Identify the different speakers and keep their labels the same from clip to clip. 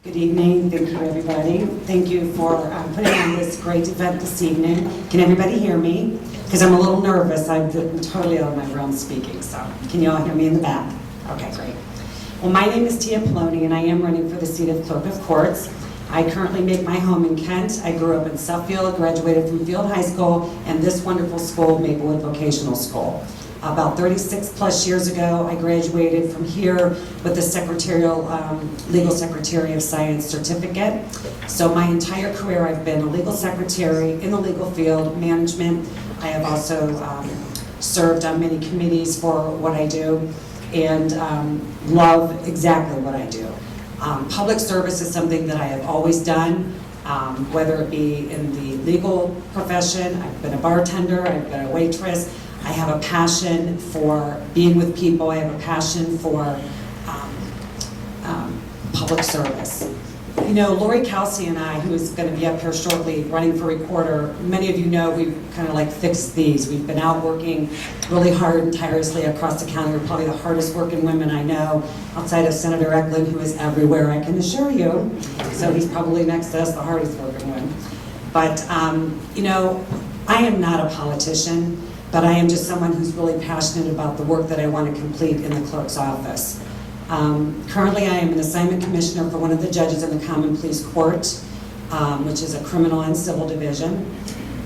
Speaker 1: Good evening. Thank you, everybody. Thank you for putting on this great event this evening. Can everybody hear me? Because I'm a little nervous. I'm totally out of my realm speaking. So can you all hear me in the back? Okay, great. Well, my name is Paoloni, and I am running for the seat of Clerk of Courts. I currently make my home in Kent. I grew up in Suffield, graduated from Field High School, and this wonderful school, Maplewood Vocational School. About 36 plus years ago, I graduated from here with the secretarial, legal secretary of science certificate. So my entire career, I've been a legal secretary in the legal field, management. I have also served on many committees for what I do, and love exactly what I do. Public service is something that I have always done, whether it be in the legal profession. I've been a bartender, I've been a waitress. I have a passion for being with people. I have a passion for public service. You know, Lori Kelsey and I, who is going to be up here shortly running for recorder, many of you know we've kind of like fixed these. We've been out working really hard and tirelessly across the county. We're probably the hardest working women I know, outside of Senator Eklund, who is everywhere, I can assure you. So he's probably next to us, the hardest working one. But, you know, I am not a politician, but I am just someone who's really passionate about the work that I want to complete in the clerk's office. Currently, I am an assignment commissioner for one of the judges in the Common Pleas Court, which is a criminal and civil division.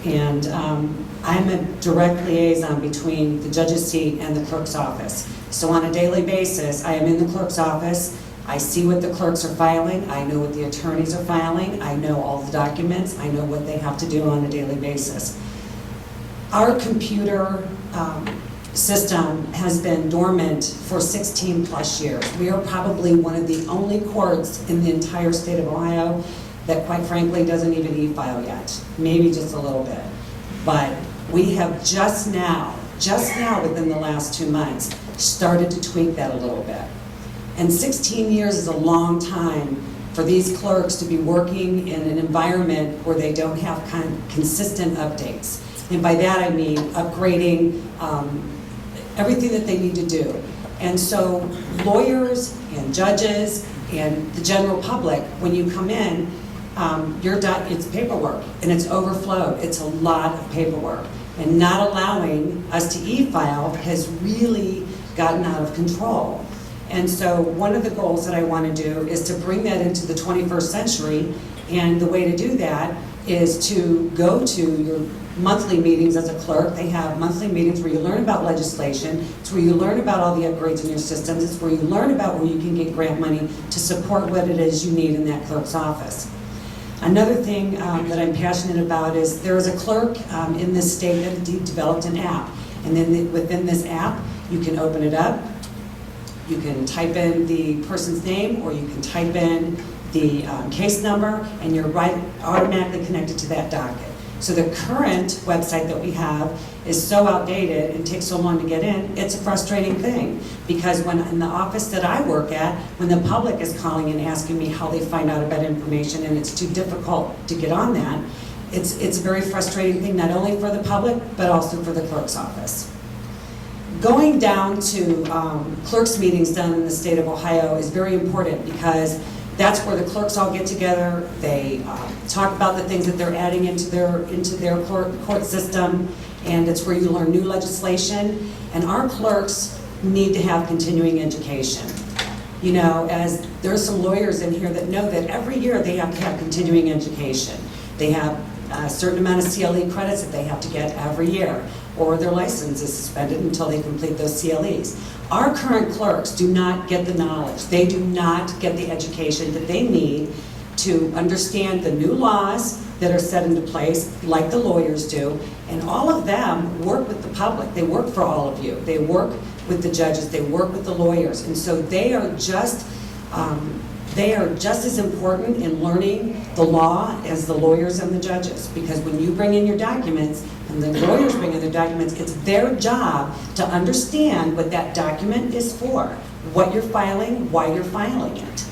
Speaker 1: And I'm a direct liaison between the judge's seat and the clerk's office. So on a daily basis, I am in the clerk's office. I see what the clerks are filing. I know what the attorneys are filing. I know all the documents. I know what they have to do on a daily basis. Our computer system has been dormant for 16 plus years. We are probably one of the only courts in the entire state of Ohio that, quite frankly, doesn't even e-file yet. Maybe just a little bit. But we have just now within the last 2 months, started to tweak that a little bit. And 16 years is a long time for these clerks to be working in an environment where they don't have consistent updates. And by that I mean upgrading everything that they need to do. And so lawyers and judges and the general public, when you come in, it's paperwork and it's overflowed. It's a lot of paperwork. And not allowing us to e-file has really gotten out of control. And so one of the goals that I want to do is to bring that into the 21st century. And the way to do that is to go to your monthly meetings as a clerk. They have monthly meetings where you learn about legislation. It's where you learn about all the upgrades in your systems. It's where you learn about where you can get grant money to support what it is you need in that clerk's office. Another thing that I'm passionate about is there is a clerk in this state that developed an app. And then within this app, you can open it up. You can type in the person's name, or you can type in the case number, and you're automatically connected to that docket. So the current website that we have is so outdated and takes so long to get in, it's a frustrating thing. Because when in the office that I work at, when the public is calling and asking me how they find out about information and it's too difficult to get on that, it's a very frustrating thing, not only for the public, but also for the clerk's office. Going down to clerks meetings done in the state of Ohio is very important, because that's where the clerks all get together. They talk about the things that they're adding into their court system, and it's where you learn new legislation. And our clerks need to have continuing education. You know, as there's some lawyers in here that know that every year they have to have continuing education. They have a certain amount of CLE credits that they have to get every year, or their license is suspended until they complete those CLEs. Our current clerks do not get the knowledge. They do not get the education that they need to understand the new laws that are set into place, like the lawyers do. And all of them work with the public. They work for all of you. They work with the judges. They work with the lawyers. And so they are just as important in learning the law as the lawyers and the judges. Because when you bring in your documents and the lawyers bring in their documents, it's their job to understand what that document is for, what you're filing, why you're filing it.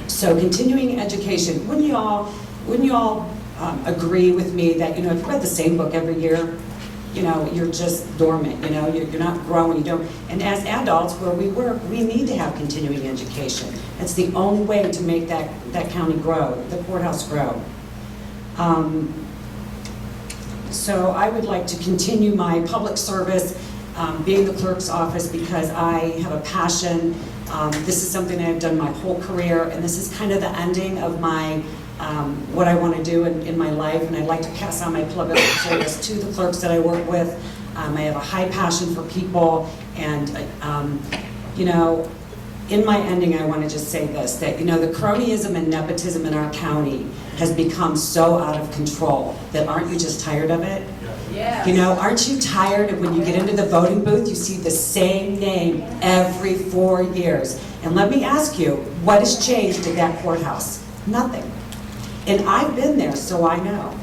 Speaker 1: So continuing education, wouldn't you all agree with me that, you know, if you read the same book every year, you're just dormant, you're not growing, you don't. And as adults, where we work, we need to have continuing education. That's the only way to make that county grow, the courthouse grow. So I would like to continue my public service, being the clerk's office, because I have a passion. This is something I've done my whole career, and this is kind of the ending of my what I want to do in my life, and I'd like to pass on my public service to the clerks that I work with. I have a high passion for people, and in my ending, I want to just say this, that the cronyism and nepotism in our county has become so out of control that aren't you just tired of it? Yeah. Aren't you tired of when you get into the voting booth, you see the same name every 4 years? And let me ask you, what has changed at that courthouse? Nothing. And I've been there, so I know.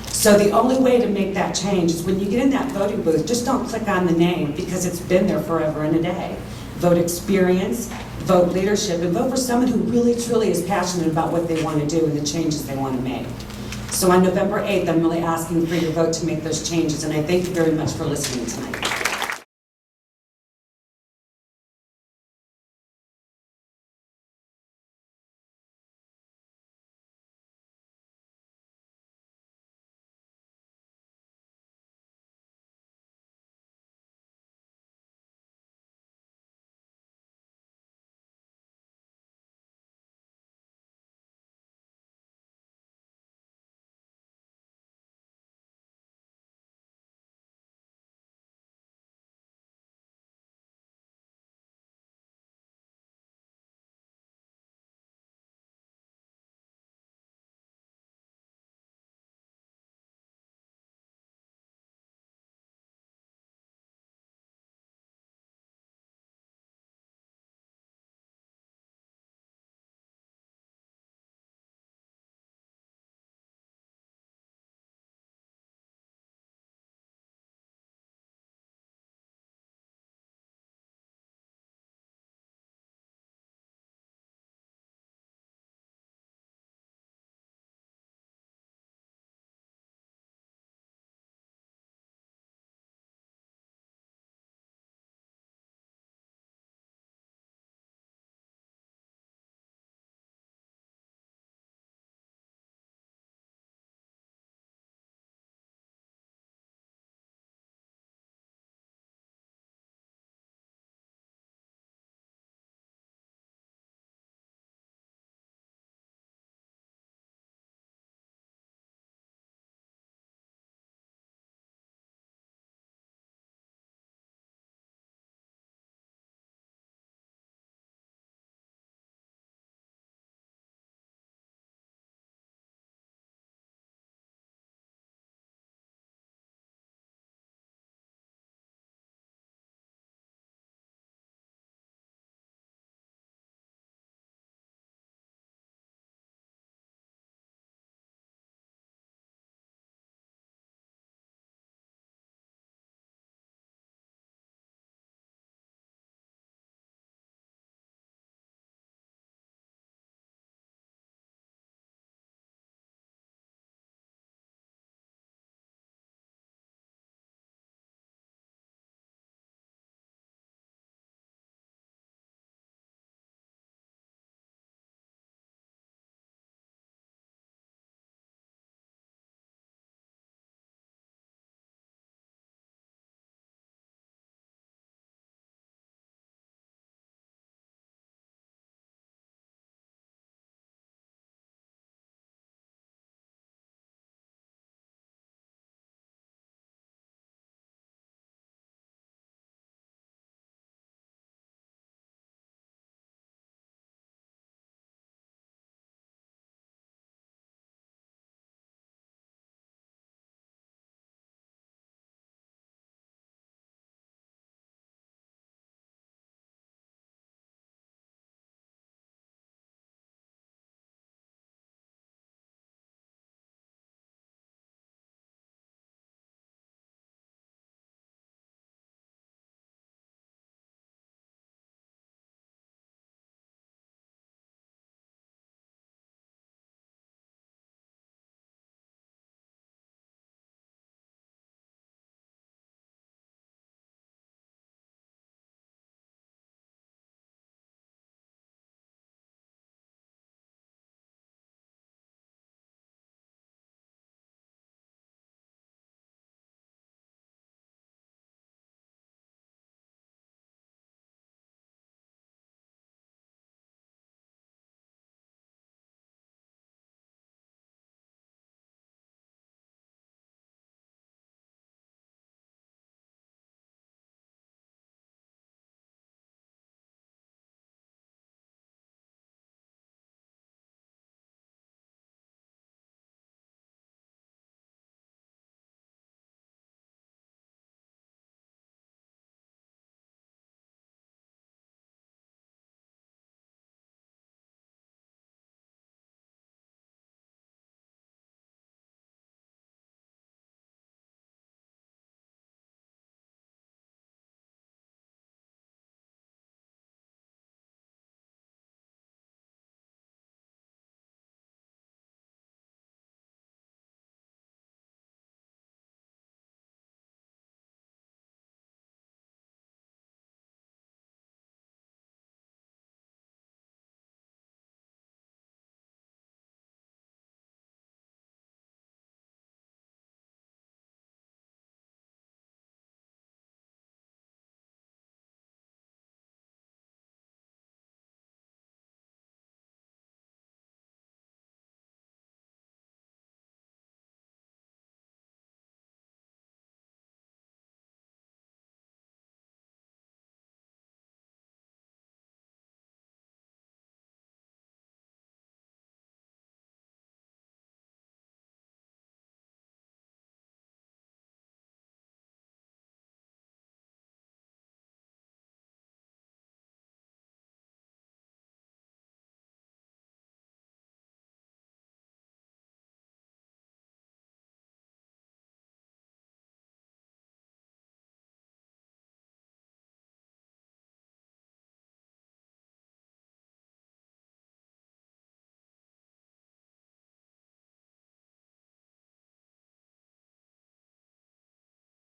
Speaker 1: So the only way to make that change is when you get in that voting booth, just don't click on the name, because it's been there forever and a day. Vote experience, vote leadership, and vote for someone who really, truly is passionate about what they want to do and the changes they want to make. So on November 8th, I'm really asking for your vote to make those changes, and I thank you very much for listening tonight.